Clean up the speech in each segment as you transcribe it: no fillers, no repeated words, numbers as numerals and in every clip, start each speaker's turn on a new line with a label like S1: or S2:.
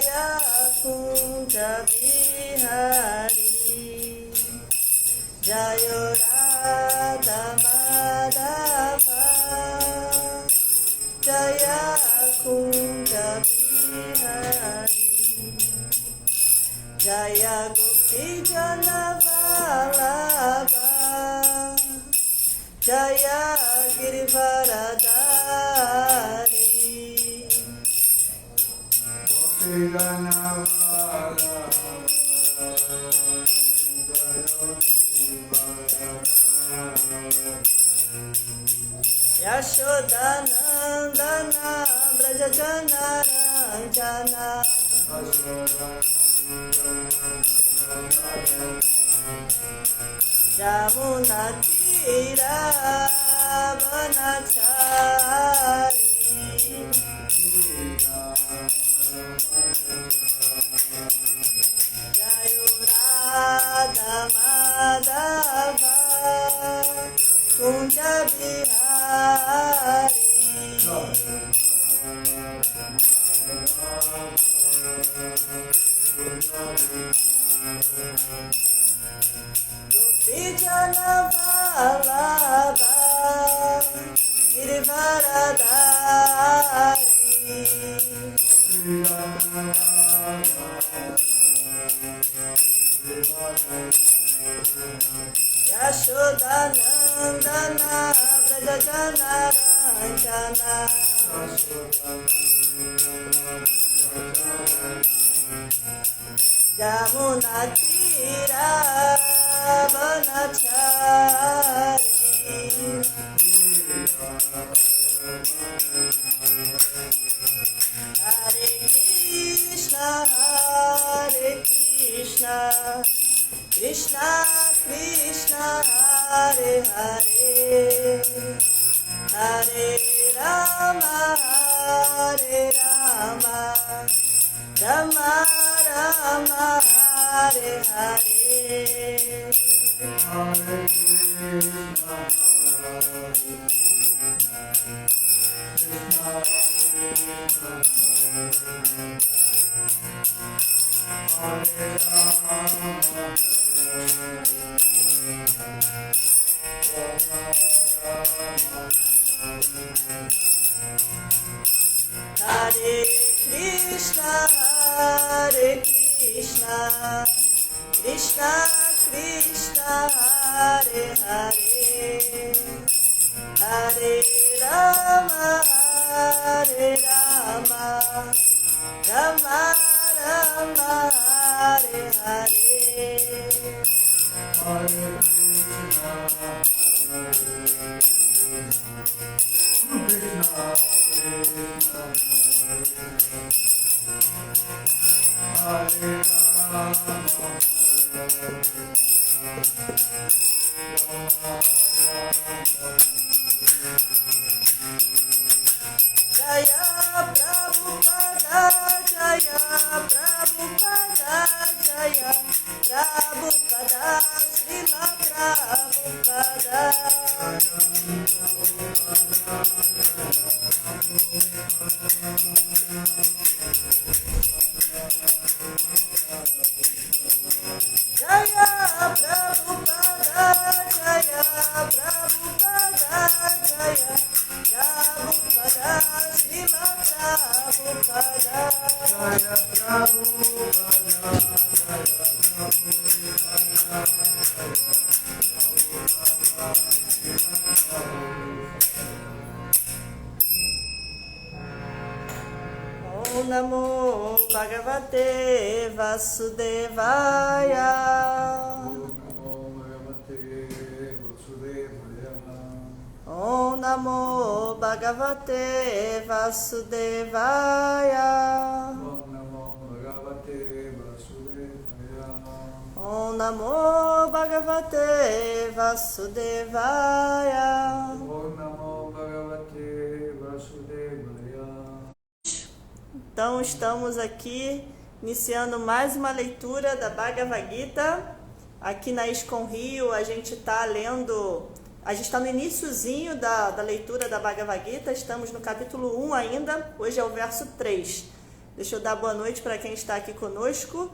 S1: Jaya Kunja Bihari, Jaya Radha Madhava, Jaya Kunja Bihari, Jaya Gopi Jana Vallabha, Jaya Girivaradari, Gopi Jana Vallabha, Yashodanandana Braja Jana Ranjana, Jamuna Tira Vanachari, Jaya Radha Madhava, Kunja Bihari, Gopi Jana Vallabha, Girivaradari, Yashodanandana Braja Jana Ranjana, Jamuna Tira Vanachari, Hare Krishna, Krishna Krishna, Hare Hare, Hare Rama, Rama Rama, Hare Hare, Hare Krishna, Hare Krishna, Krishna Krishna, Hare Hare, Hare Rama, Rama Rama, Hare Hare, Hare Krishna, Krishna Krishna, Hare Rama, Jaya Prabhupada, Jaya Prabhupada, Jaya Prabhupada, Srila Prabhupada, Jaya Prabhupada, Jaya Prabhupada, Jaya Prabhupada, Srila Prabhupada, Jaya Prabhupada, Om Namo Bhagavate Vasudevaya. Om Namo Bhagavate Vasudevaya. Om Namo Bhagavate Vasudevaya. Om Namo Bhagavate Vasudevaya. Om Namo Bhagavate Vasudevaya. Então estamos aqui iniciando mais uma leitura da Bhagavad Gita. Aqui na ISKCON Rio a gente está lendo, a gente está no iniciozinho da leitura da Bhagavad Gita, estamos no capítulo 1 ainda, hoje é o verso 3. Deixa eu dar boa noite para quem está aqui conosco.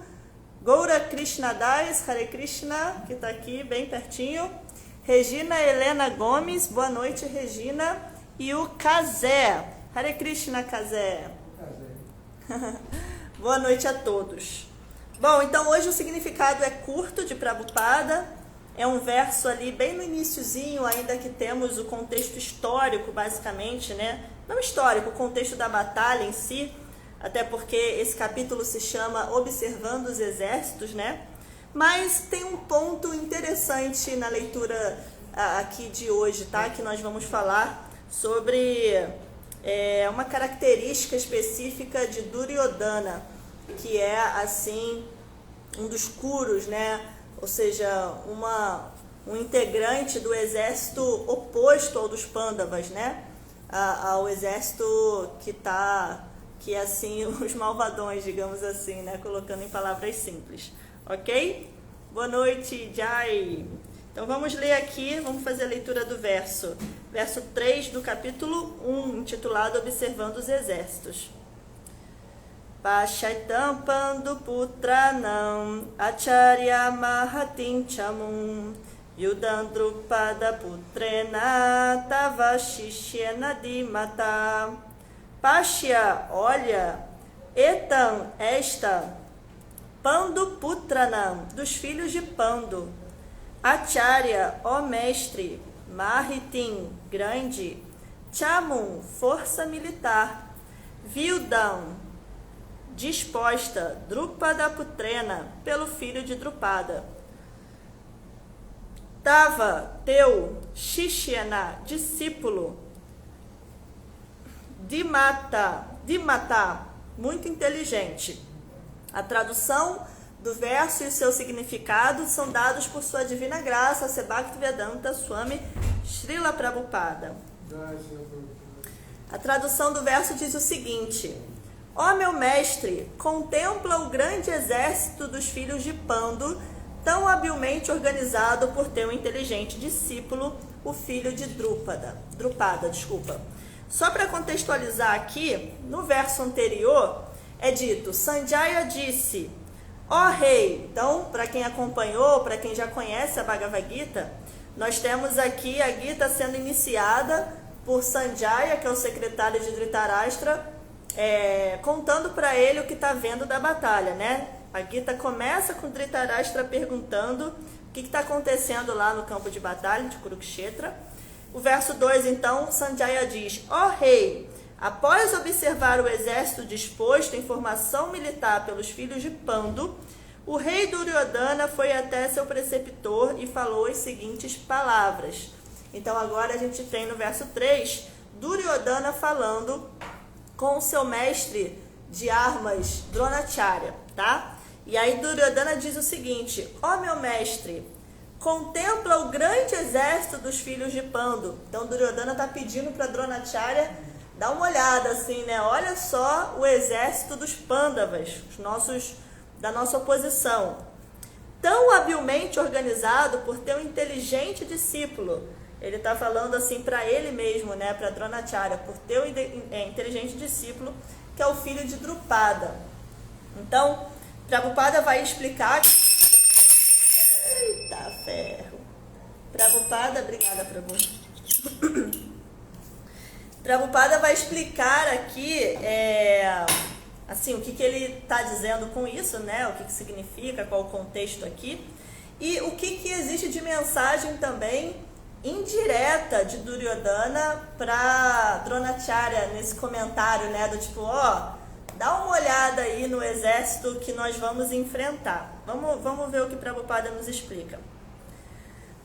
S1: Goura Krishna Das, Hare Krishna, que está aqui bem pertinho. Regina Helena Gomes, boa noite, Regina. E o Kazé, Hare Krishna, Kazé. Boa noite a todos. Bom, então hoje o significado é curto de Prabhupada. É um verso ali bem no iniciozinho, ainda que temos o contexto histórico, basicamente, né? Não histórico, o contexto da batalha em si, até porque esse capítulo se chama Observando os Exércitos, né? Mas tem um ponto interessante na leitura aqui de hoje, tá? Que nós vamos falar sobre uma característica específica de Duryodhana, que é, assim, um dos Kurus, né? Ou seja, um integrante do exército oposto ao dos Pandavas, né? Ao exército que é assim, os malvadões, digamos assim, né? Colocando em palavras simples, ok? Boa noite, Jai! Então vamos ler aqui, vamos fazer a leitura do verso 3 do capítulo 1, intitulado Observando os Exércitos. Pashaitam Panduputranam Acharya Mahatim Chamum Yudam Drupada Putrena Tava Shishyena Dimata. Pashya, olha, Etam, esta, Panduputranam, dos filhos de Pandu. Acharya, ó mestre, Mahitim, grande, Chamum, força militar, Vyudam, disposta, Drupada Putrena, pelo filho de Drupada. Tava, teu, Shishyana, discípulo, Dimata, muito inteligente. A tradução do verso e o seu significado são dados por sua divina graça, Bhaktivedanta Swami Srila Prabhupada. A tradução do verso diz o seguinte: ó meu mestre, contempla o grande exército dos filhos de Pandu, tão habilmente organizado por teu inteligente discípulo, o filho de Drupada. Só para contextualizar aqui, no verso anterior é dito, Sanjaya disse, ó rei. Então, para quem acompanhou, para quem já conhece a Bhagavad Gita, nós temos aqui a Gita sendo iniciada por Sanjaya, que é o secretário de Dhritarashtra, contando para ele o que está vendo da batalha, né? A Gita começa com Dhritarashtra perguntando o que está acontecendo lá no campo de batalha de Kurukshetra. O verso 2, então, Sanjaya diz, ó rei, após observar o exército disposto em formação militar pelos filhos de Pandu, o rei Duryodhana foi até seu preceptor e falou as seguintes palavras. Então agora a gente tem no verso 3, Duryodhana falando com o seu mestre de armas, Dronacharya, tá? E aí Duryodhana diz o seguinte, ó meu mestre, contempla o grande exército dos filhos de Pandu. Então Duryodhana está pedindo para Dronacharya dar uma olhada assim, né? Olha só o exército dos Pandavas, da nossa oposição. Tão habilmente organizado por teu inteligente discípulo. Ele está falando assim para ele mesmo, né? Para Dronacharya, por teu inteligente discípulo, que é o filho de Drupada. Então, Prabhupada vai explicar... Eita ferro! Prabhupada, obrigada, Prabhu. Prabhupada vai explicar aqui, assim, o que ele está dizendo com isso, né? O que significa, qual o contexto aqui. E o que existe de mensagem também indireta de Duryodhana para Dronacharya nesse comentário, né? Do tipo, ó, dá uma olhada aí no exército que nós vamos enfrentar. Vamos ver o que Prabhupada nos explica.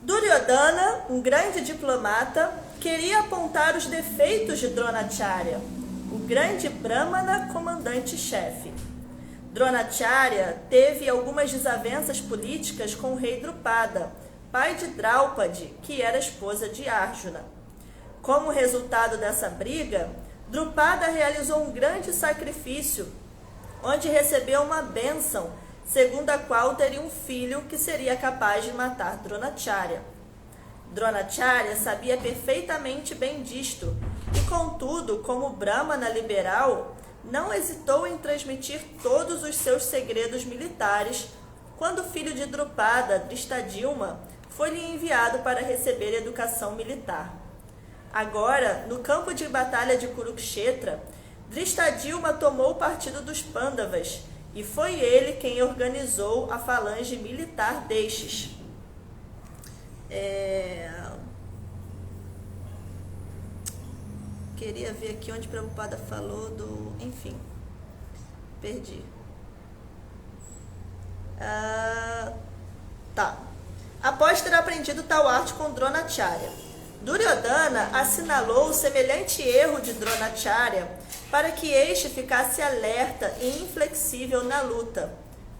S1: Duryodhana, um grande diplomata, queria apontar os defeitos de Dronacharya, o grande Brahmana comandante-chefe. Dronacharya teve algumas desavenças políticas com o rei Drupada, pai de Draupadi, que era esposa de Arjuna. Como resultado dessa briga, Drupada realizou um grande sacrifício, onde recebeu uma bênção, segundo a qual teria um filho que seria capaz de matar Dronacharya. Dronacharya sabia perfeitamente bem disto, e contudo, como Brahmana liberal, não hesitou em transmitir todos os seus segredos militares quando o filho de Drupada, Drishtadyumna, foi-lhe enviado para receber educação militar. Agora, no campo de batalha de Kurukshetra, Drishtadyumna tomou o partido dos Pandavas e foi ele quem organizou a falange militar destes. Queria ver aqui onde Prabhupada falou do... Enfim, perdi. Tá. Após ter aprendido tal arte com Dronacharya, Duryodhana assinalou o semelhante erro de Dronacharya para que este ficasse alerta e inflexível na luta.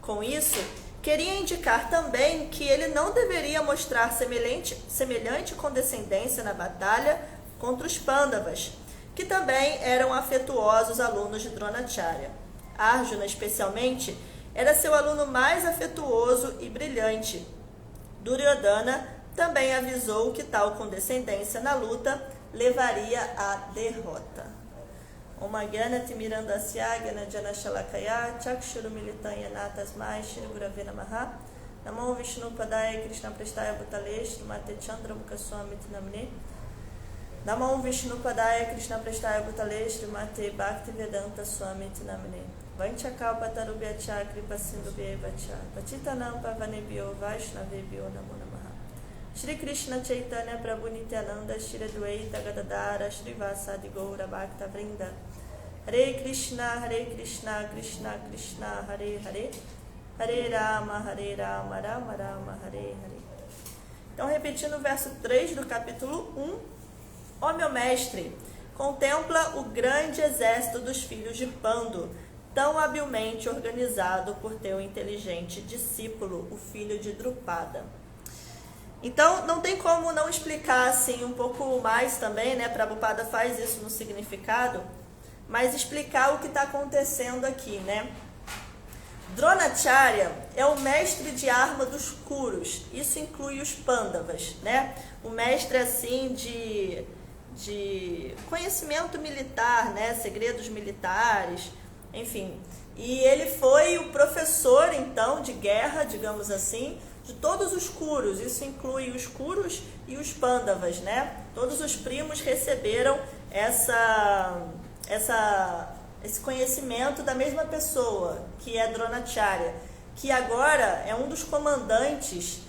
S1: Com isso, queria indicar também que ele não deveria mostrar semelhante condescendência na batalha contra os Pandavas, que também eram afetuosos alunos de Dronacharya. Arjuna, especialmente, era seu aluno mais afetuoso e brilhante. Duryodhana também avisou que tal condescendência na luta levaria à derrota. Oma Gyanati Mirandasya Gyanajana Shalakaya Chakshuru Militanya Natasmai Shri Gurave Namaha Namo Vishnu Padaya Krishna Prestaya Bhutale Shri Mate Chandra Mukaswami Tinamne Namo Vishnu Padaya Krishna Prestaya Bhutale Shri Mate Bhakti Vedanta Swami Tinamne Vanchakalpatarubhya Kripa Sindhubhya Vacha Pachitanam Pavanebhyo Vaishnavebhyo Namo Namaha Shri Krishna Chaitanya Prabhu Nityananda Shri Adwaita Gadadara Shri Vasadi Goura Bhakta Vrinda Hare Krishna Krishna Krishna Hare Hare Hare Rama Rama Rama Hare Hare. Então, repetindo o verso 3 do capítulo 1. Ó meu mestre, contempla o grande exército dos filhos de Pandu, tão habilmente organizado por teu inteligente discípulo, o filho de Drupada. Então, não tem como não explicar assim um pouco mais também, né? Prabhupada faz isso no significado, mas explicar o que está acontecendo aqui, né? Dronacharya é o mestre de arma dos Kurus, isso inclui os Pandavas, né? O mestre, assim, de conhecimento militar, né? Segredos militares, enfim. E ele foi o professor, então, de guerra, digamos assim, de todos os Kurus. Isso inclui os Kurus e os Pandavas, né? Todos os primos receberam esse conhecimento da mesma pessoa, que é Dronacharya, que agora é um dos comandantes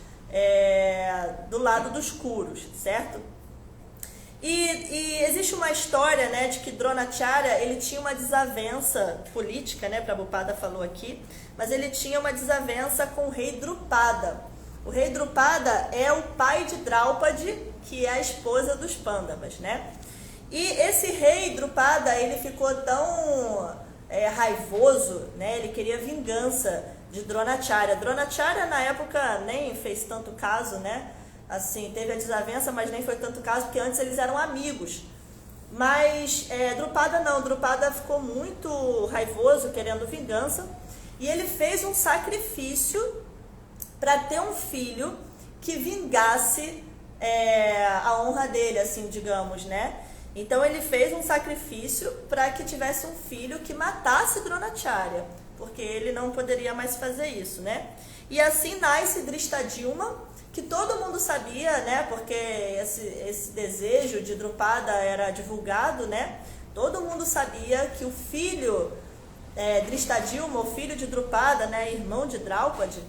S1: do lado dos Kurus, certo? E existe uma história, né, de que Dronacharya, ele tinha uma desavença política, né, Prabhupada falou aqui, mas ele tinha uma desavença com o rei Drupada. O rei Drupada é o pai de Draupadi, que é a esposa dos Pandavas, né? E esse rei Drupada, ele ficou tão raivoso, né? Ele queria vingança de Dronacharya. Dronacharya, na época, nem fez tanto caso, né? Assim, teve a desavença, mas nem foi tanto caso, porque antes eles eram amigos. Mas Drupada não, Drupada ficou muito raivoso, querendo vingança, e ele fez um sacrifício para ter um filho que vingasse a honra dele, assim, digamos, né? Então ele fez um sacrifício para que tivesse um filho que matasse Dronacharya, porque ele não poderia mais fazer isso, né? E assim nasce Drishtadyumna, que todo mundo sabia, né? Porque esse desejo de Drupada era divulgado, né? Todo mundo sabia que o filho Drishtadyumna, o filho de Drupada, né? Irmão de Draupadi,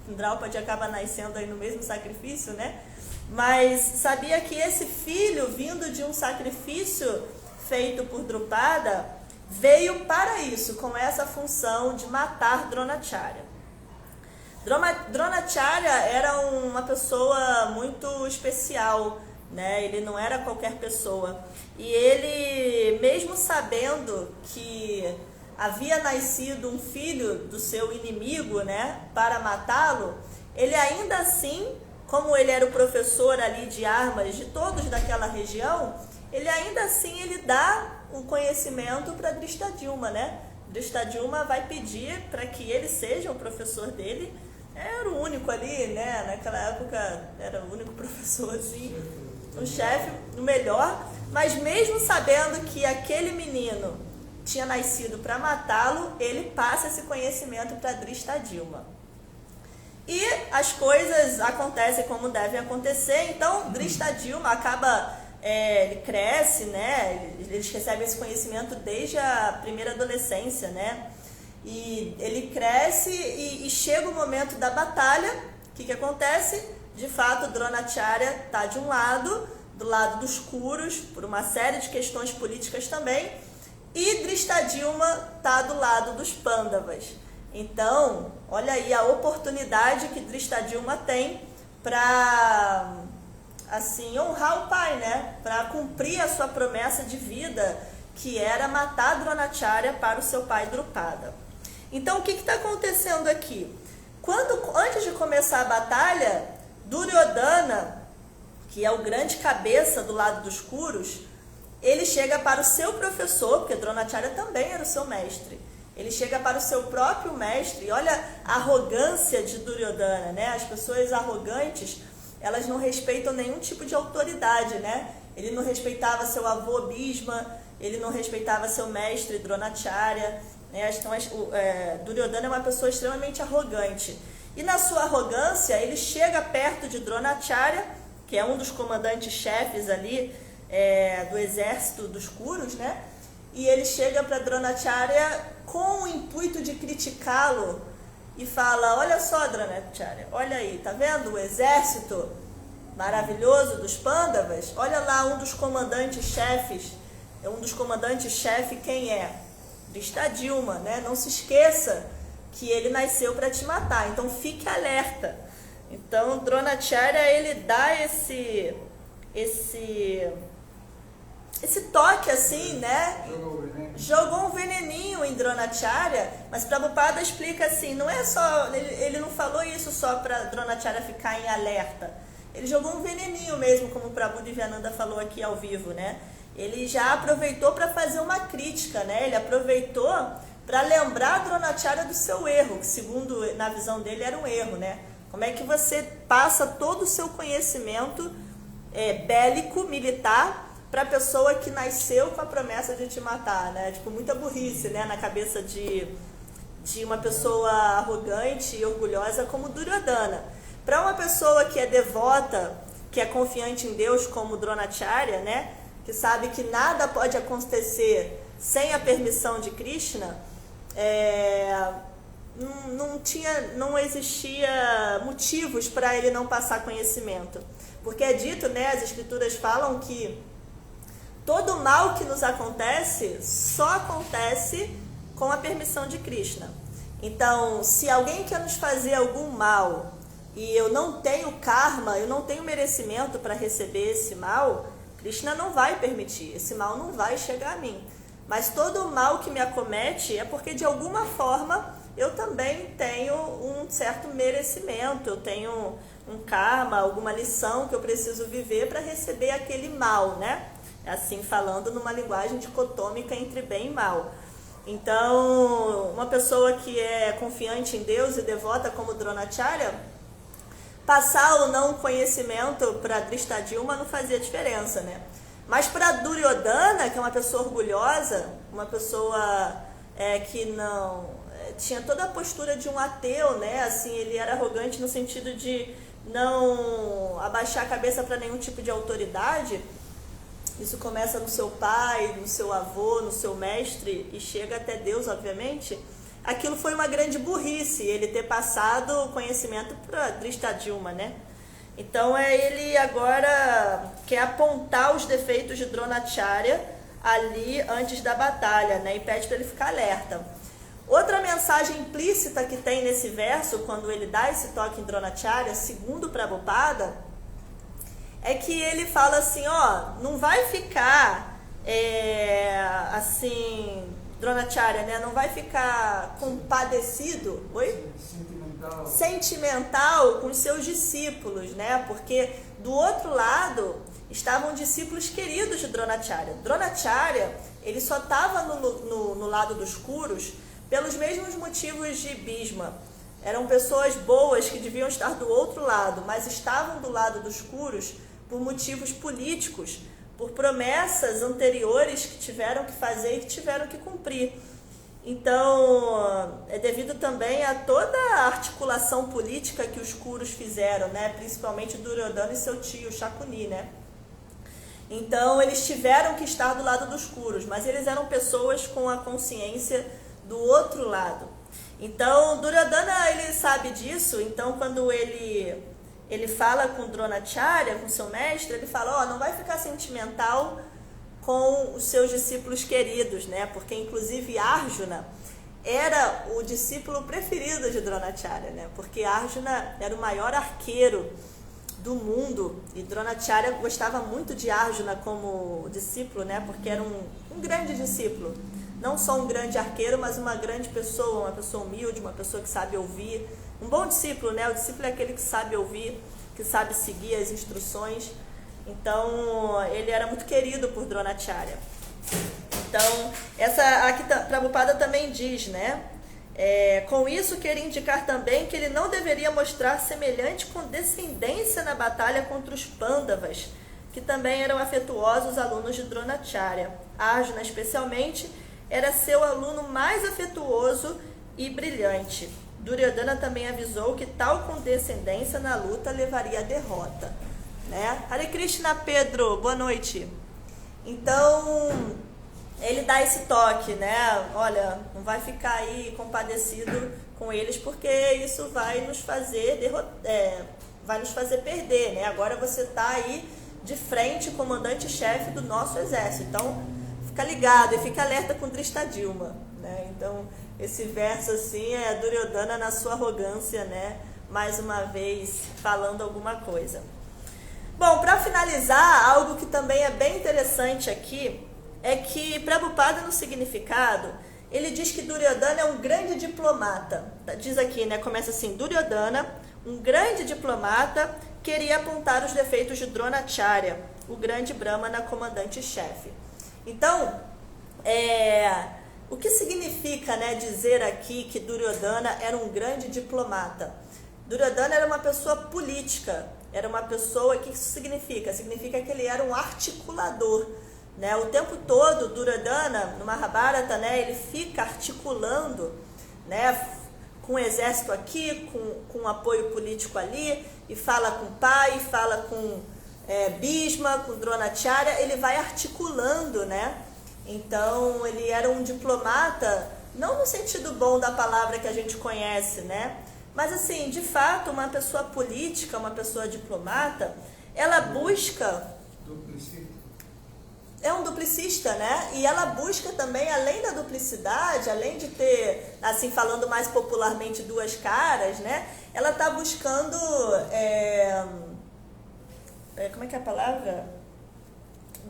S1: Draupadi acaba nascendo aí no mesmo sacrifício, né? Mas sabia que esse filho, vindo de um sacrifício feito por Drupada, veio para isso, com essa função de matar Dronacharya. Dronacharya era uma pessoa muito especial, né? Ele não era qualquer pessoa. E ele, mesmo sabendo que havia nascido um filho do seu inimigo, né, para matá-lo, ele ainda assim, como ele era o professor ali de armas de todos daquela região, ele ainda assim ele dá um conhecimento para Drishtadyumna, né? Drishtadyumna vai pedir para que ele seja o professor dele. Era o único ali, né? Naquela época era o único professor assim, o chefe, o melhor. Mas mesmo sabendo que aquele menino tinha nascido para matá-lo, ele passa esse conhecimento para Drishtadyumna. E as coisas acontecem como devem acontecer, então Drishtadyumna ele cresce, né? Eles recebem esse conhecimento desde a primeira adolescência, né? E ele cresce e chega o momento da batalha. O que acontece? De fato, Dronacharya está de um lado, do lado dos Kurus, por uma série de questões políticas também, e Drishtadyumna está do lado dos Pandavas. Então, olha aí a oportunidade que Drishtadyumna tem para assim honrar o pai, né? Para cumprir a sua promessa de vida, que era matar Dronacharya para o seu pai Drupada. Então, o que está acontecendo aqui? Antes de começar a batalha, Duryodhana, que é o grande cabeça do lado dos Kurus, ele chega para o seu professor, porque Dronacharya também era o seu mestre. Ele chega para o seu próprio mestre, e olha a arrogância de Duryodhana, né? As pessoas arrogantes, elas não respeitam nenhum tipo de autoridade, né? Ele não respeitava seu avô Bhisma, ele não respeitava seu mestre Dronacharya, né? Então, Duryodhana é uma pessoa extremamente arrogante. E na sua arrogância, ele chega perto de Dronacharya, que é um dos comandantes-chefes ali do exército dos Kurus, né? E ele chega para Dronacharya com o intuito de criticá-lo e fala: olha só, Dronacharya, olha aí, tá vendo o exército maravilhoso dos Pandavas? Olha lá um dos comandantes-chefes, quem é? Drishtadyumna, né? Não se esqueça que ele nasceu para te matar, então fique alerta. Então, Dronacharya, ele dá esse toque assim, né? Jogou um veneninho em Dronacharya, mas Prabhupada explica assim, não é só, ele não falou isso só para Dronacharya ficar em alerta. Ele jogou um veneninho mesmo, como o Prabhu Divyananda falou aqui ao vivo, né? Ele já aproveitou para fazer uma crítica, né? Ele aproveitou para lembrar Dronacharya do seu erro, que segundo, na visão dele, era um erro, né? Como é que você passa todo o seu conhecimento bélico, militar, para a pessoa que nasceu com a promessa de te matar, né? Tipo, muita burrice, né? Na cabeça de uma pessoa arrogante e orgulhosa como Duryodhana. Para uma pessoa que é devota, que é confiante em Deus como Dronacharya, né? Que sabe que nada pode acontecer sem a permissão de Krishna, não existia motivos para ele não passar conhecimento. Porque é dito, né? As escrituras falam que todo mal que nos acontece só acontece com a permissão de Krishna. Então, se alguém quer nos fazer algum mal e eu não tenho karma, eu não tenho merecimento para receber esse mal, Krishna não vai permitir, esse mal não vai chegar a mim. Mas todo mal que me acomete é porque de alguma forma eu também tenho um certo merecimento, eu tenho um karma, alguma lição que eu preciso viver para receber aquele mal, né? Assim, falando numa linguagem dicotômica entre bem e mal. Então, uma pessoa que é confiante em Deus e devota como Dronacharya, passar ou não conhecimento para Drishtadyumna não fazia diferença, né? Mas para Duryodhana, que é uma pessoa orgulhosa, uma pessoa que não tinha toda a postura de um ateu, né? Assim, ele era arrogante no sentido de não abaixar a cabeça para nenhum tipo de autoridade. Isso começa no seu pai, no seu avô, no seu mestre e chega até Deus, obviamente. Aquilo foi uma grande burrice, ele ter passado o conhecimento para Drishtadyumna, né? Então ele agora quer apontar os defeitos de Dronacharya ali antes da batalha, né? E pede para ele ficar alerta. Outra mensagem implícita que tem nesse verso, quando ele dá esse toque em Dronacharya, segundo Prabhupada, é que ele fala assim, ó, não vai ficar assim, Dronacharya, né? Não vai ficar compadecido, sentimental com os seus discípulos, né? Porque do outro lado estavam discípulos queridos de Dronacharya. Dronacharya, ele só estava no lado dos Kurus pelos mesmos motivos de Bhisma. Eram pessoas boas que deviam estar do outro lado, mas estavam do lado dos Kurus por motivos políticos, por promessas anteriores que tiveram que fazer e que tiveram que cumprir. Então, é devido também a toda a articulação política que os Kurus fizeram, né? Principalmente Duryodhana e seu tio, Shakuni, né? Então, eles tiveram que estar do lado dos Kurus, mas eles eram pessoas com a consciência do outro lado. Então, Duryodhana, ele sabe disso, então quando ele fala com Dronacharya, com seu mestre, ele fala, não vai ficar sentimental com os seus discípulos queridos, né? Porque inclusive Arjuna era o discípulo preferido de Dronacharya, né? Porque Arjuna era o maior arqueiro do mundo e Dronacharya gostava muito de Arjuna como discípulo, né? Porque era um grande discípulo, não só um grande arqueiro, mas uma grande pessoa, uma pessoa humilde, uma pessoa que sabe ouvir, um bom discípulo, né? O discípulo é aquele que sabe ouvir, que sabe seguir as instruções. Então, ele era muito querido por Dronacharya. Então, aqui Prabhupada também diz, né? Com isso, queria indicar também que ele não deveria mostrar semelhante condescendência na batalha contra os Pandavas, que também eram afetuosos alunos de Dronacharya. Arjuna, especialmente, era seu aluno mais afetuoso e brilhante. Duryodhana também avisou que tal condescendência na luta levaria à derrota. Né? Hare Krishna, Pedro, boa noite. Então, ele dá esse toque, né? Olha, não vai ficar aí compadecido com eles, porque isso vai nos fazer perder, né? Agora você está aí de frente, comandante-chefe do nosso exército. Então, fica ligado e fica alerta com Dristadilma, né? Então, esse verso assim é Duryodhana na sua arrogância, né? Mais uma vez falando alguma coisa. Bom, para finalizar, algo que também é bem interessante aqui é que Prabhupada, no significado, ele diz que Duryodhana é um grande diplomata. Diz aqui, né? Começa assim, Duryodhana, um grande diplomata, queria apontar os defeitos de Dronacharya, o grande Brahmana comandante-chefe. Então, o que significa, né, dizer aqui que Duryodhana era um grande diplomata? Duryodhana era uma pessoa política, era uma pessoa, o que isso significa? Significa que ele era um articulador, né? O tempo todo, Duryodhana, no Mahabharata, né, ele fica articulando, né, com o exército aqui, com apoio político ali, e fala com o pai, fala com Bhishma, com Dronacharya, ele vai articulando, né? Então, ele era um diplomata, não no sentido bom da palavra que a gente conhece, né? Mas, assim, de fato, uma pessoa política, uma pessoa diplomata, ela busca... É um duplicista, né? E ela busca também, além da duplicidade, além de ter, assim, falando mais popularmente, duas caras, né? Ela está buscando... como é que é a palavra?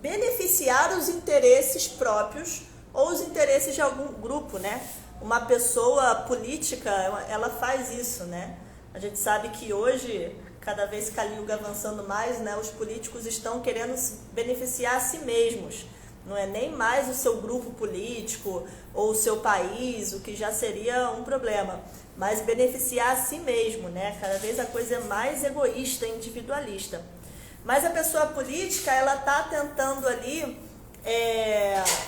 S1: Beneficiar os interesses próprios ou os interesses de algum grupo, né? Uma pessoa política, ela faz isso, né? A gente sabe que hoje, cada vez que Kali Yuga avançando mais, né, os políticos estão querendo beneficiar a si mesmos. Não é nem mais o seu grupo político ou o seu país, o que já seria um problema, mas beneficiar a si mesmo, né? Cada vez a coisa é mais egoísta, individualista. Mas a pessoa política, ela está tentando ali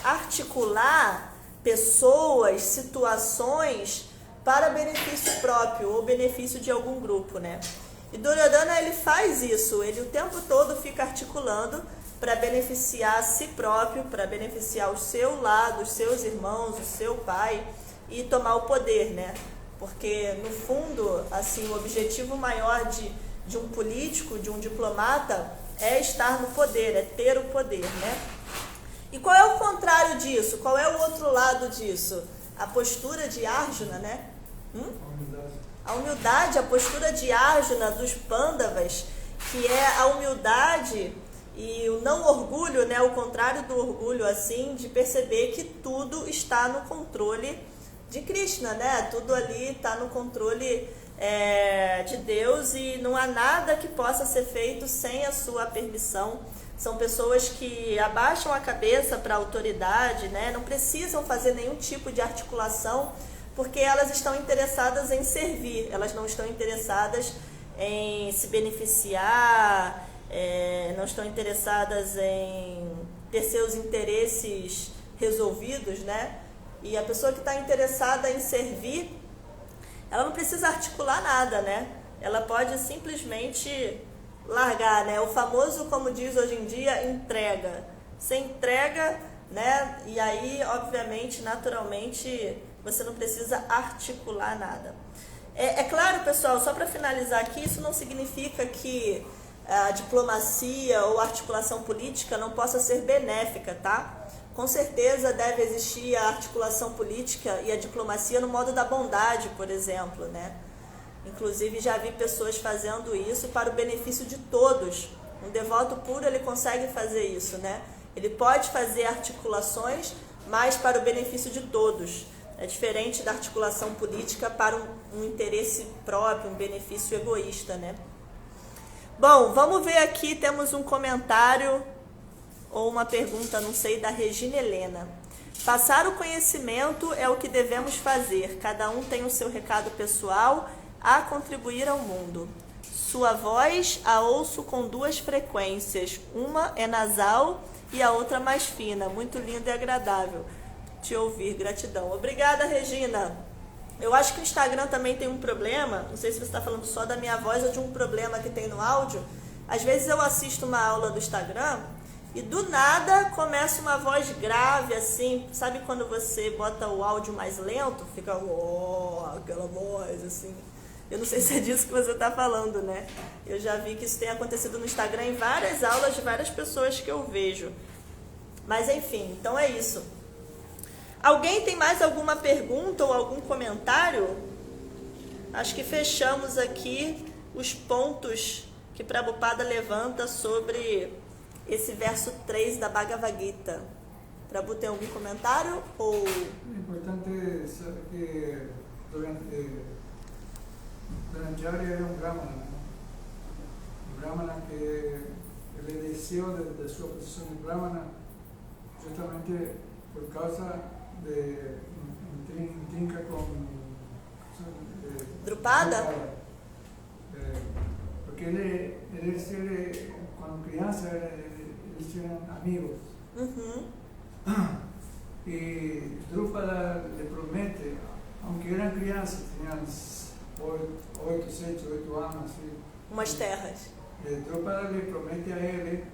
S1: articular pessoas, situações para benefício próprio ou benefício de algum grupo, né? E Duryodhana, ele faz isso, ele o tempo todo fica articulando para beneficiar a si próprio, para beneficiar o seu lado, os seus irmãos, o seu pai e tomar o poder, né? Porque, no fundo, assim, o objetivo maior de um político, de um diplomata, é estar no poder, é ter o poder, né? E qual é o contrário disso? Qual é o outro lado disso? A postura de Arjuna, né? A humildade, a postura de Arjuna, dos Pandavas, que é a humildade e o não orgulho, né? O contrário do orgulho, assim, de perceber que tudo está no controle de Krishna, né? Tudo ali está no controle de Deus e não há nada que possa ser feito sem a sua permissão. São pessoas que abaixam a cabeça para a autoridade, né? Não precisam fazer nenhum tipo de articulação, porque elas estão interessadas em servir, elas não estão interessadas em se beneficiar, não estão interessadas em ter seus interesses resolvidos, né? E a pessoa que está interessada em servir, ela não precisa articular nada, né? Ela pode simplesmente largar, né? O famoso, como diz hoje em dia, entrega. Você entrega, né? E aí, obviamente, naturalmente, você não precisa articular nada. É claro, pessoal, só para finalizar aqui, isso não significa que a diplomacia ou a articulação política não possa ser benéfica, tá? Com certeza deve existir a articulação política e a diplomacia no modo da bondade, por exemplo, né? Inclusive já vi pessoas fazendo isso para o benefício de todos. Um devoto puro, ele consegue fazer isso, né? Ele pode fazer articulações, mas para o benefício de todos. É diferente da articulação política para um interesse próprio, um benefício egoísta, né? Bom, vamos ver aqui, temos um comentário ou uma pergunta, não sei, da Regina Helena. Passar o conhecimento é o que devemos fazer. Cada um tem o seu recado pessoal a contribuir ao mundo. Sua voz a ouço com duas frequências. Uma é nasal e a outra mais fina. Muito lindo e agradável te ouvir. Gratidão. Obrigada, Regina. Eu acho que o Instagram também tem um problema. Não sei se você está falando só da minha voz ou de um problema que tem no áudio. Às vezes eu assisto uma aula do Instagram e do nada começa uma voz grave, assim. Sabe quando você bota o áudio mais lento? Fica aquela voz, assim. Eu não sei se é disso que você está falando, né? Eu já vi que isso tem acontecido no Instagram em várias aulas de várias pessoas que eu vejo. Mas enfim, então é isso. Alguém tem mais alguma pergunta ou algum comentário? Acho que fechamos aqui os pontos que Prabhupada levanta sobre esse verso 3 da Bhagavad Gita. Prabhu, tem algum comentário? Ou...
S2: O importante é saber que Dhanacharya era um Brahmana, né? Um Brahmana que ele desceu da sua posição de Brahmana justamente por causa de intrinca com
S1: Drupada?
S2: Porque quando criança, eles eram amigos.
S1: Uhum.
S2: E Drupada lhe promete, aunque eram crianças, tinham 8, 7, 8 anos. Assim,
S1: umas terras.
S2: Drupada lhe promete a ele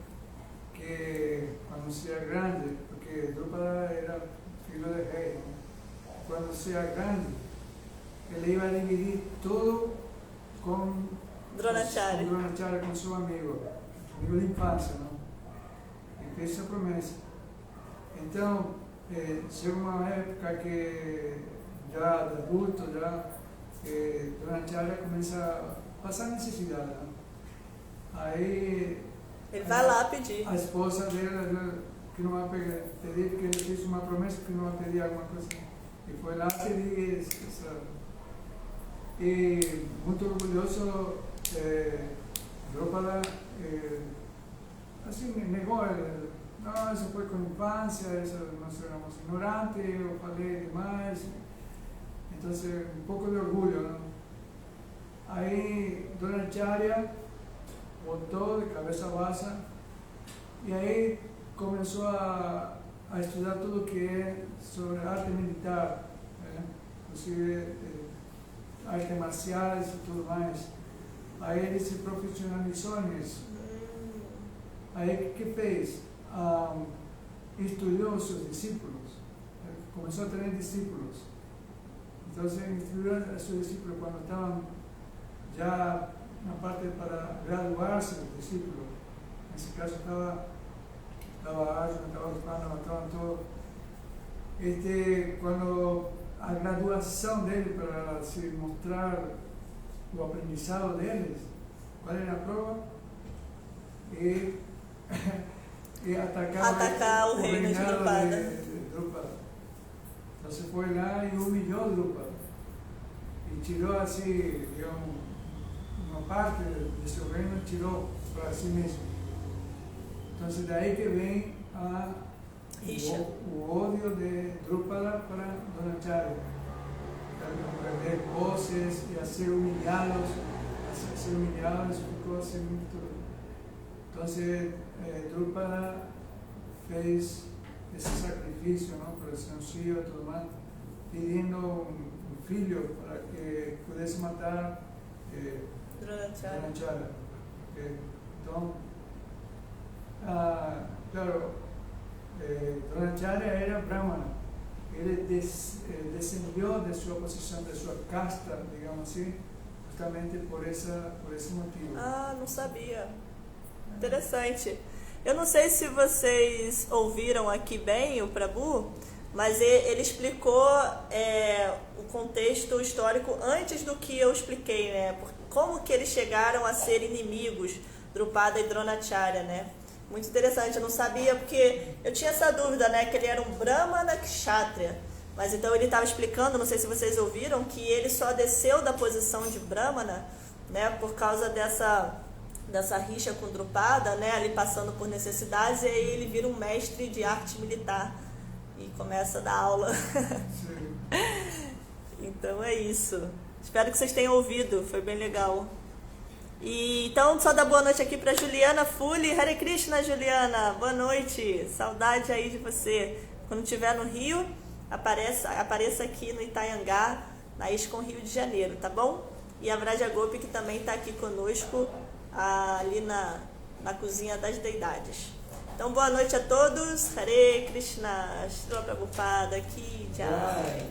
S2: que quando seja grande, porque Drupada era filho de rei, quando seja grande, ele ia dividir tudo com Dronacharya, com seu amigo de infância, não? E fez essa promessa. Então, chega uma época que já de adulto, Dronacharya começa a passar necessidade, não? Aí
S1: ele vai lá pedir.
S2: A esposa dele que não vai pedir, porque ele fez uma promessa que não vai pedir alguma coisa. E foi lá pedir essa. E muito orgulhoso, Drupada, assim, negou. Não, isso foi com a infância, isso nós éramos ignorantes, eu falei demais. Então, um pouco de orgulho, não? Aí, Dronacharya voltou de cabeça baixa e aí começou a estudar tudo que é sobre arte militar, inclusive artes marciais e tudo mais. Aí ele se profissionalizou nisso. Aí o que fez? Estudou os seus discípulos, começou a ter discípulos. Então ele estudou os seus discípulos quando estavam já na parte para graduar-se do discípulo. Nesse caso estava Arjuna, estava Pandava, estavam todos. Quando a graduação dele para se mostrar o aprendizado deles, qual era a prova? E atacar
S1: o reino de Drupada.
S2: Então você foi lá e humilhou Drupada. E tirou assim, uma parte de seu reino, tirou para si mesmo. Então daí que vem o ódio de Drupada para Dronacharya. Perder poses e a ser humilhados, ficou assim muito Então, Drupada fez esse sacrifício, não, para ser um filho, tudo mais, pedindo um filho para que pudesse matar Dronacharya. Então, claro, Dronacharya era Brahmana. Ele descendeu de sua posição, de sua casta, digamos assim, justamente por esse motivo.
S1: Ah, não sabia. Interessante. Eu não sei se vocês ouviram aqui bem o Prabhu, mas ele explicou o contexto histórico antes do que eu expliquei, né? Como que eles chegaram a ser inimigos, Drupada e Dronacharya, né? Muito interessante, eu não sabia, porque eu tinha essa dúvida, né? Que ele era um Brahmana Kshatriya. Mas então ele estava explicando, não sei se vocês ouviram, que ele só desceu da posição de Brahmana, né? Por causa dessa rixa com Drupada, né? Ali passando por necessidades, e aí ele vira um mestre de arte militar e começa a dar aula. Então é isso. Espero que vocês tenham ouvido, foi bem legal. E então, só dar boa noite aqui para Juliana Fuli. Hare Krishna, Juliana, boa noite. Saudade aí de você. Quando estiver no Rio, apareça aqui no Itaiangá, na ISCOM Rio de Janeiro, tá bom? E a Vraja Gopi, que também está aqui conosco, ali na cozinha das deidades. Então, boa noite a todos. Hare Krishna, Srila Prabhupada, Ki Jai.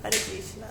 S1: Hare Krishna.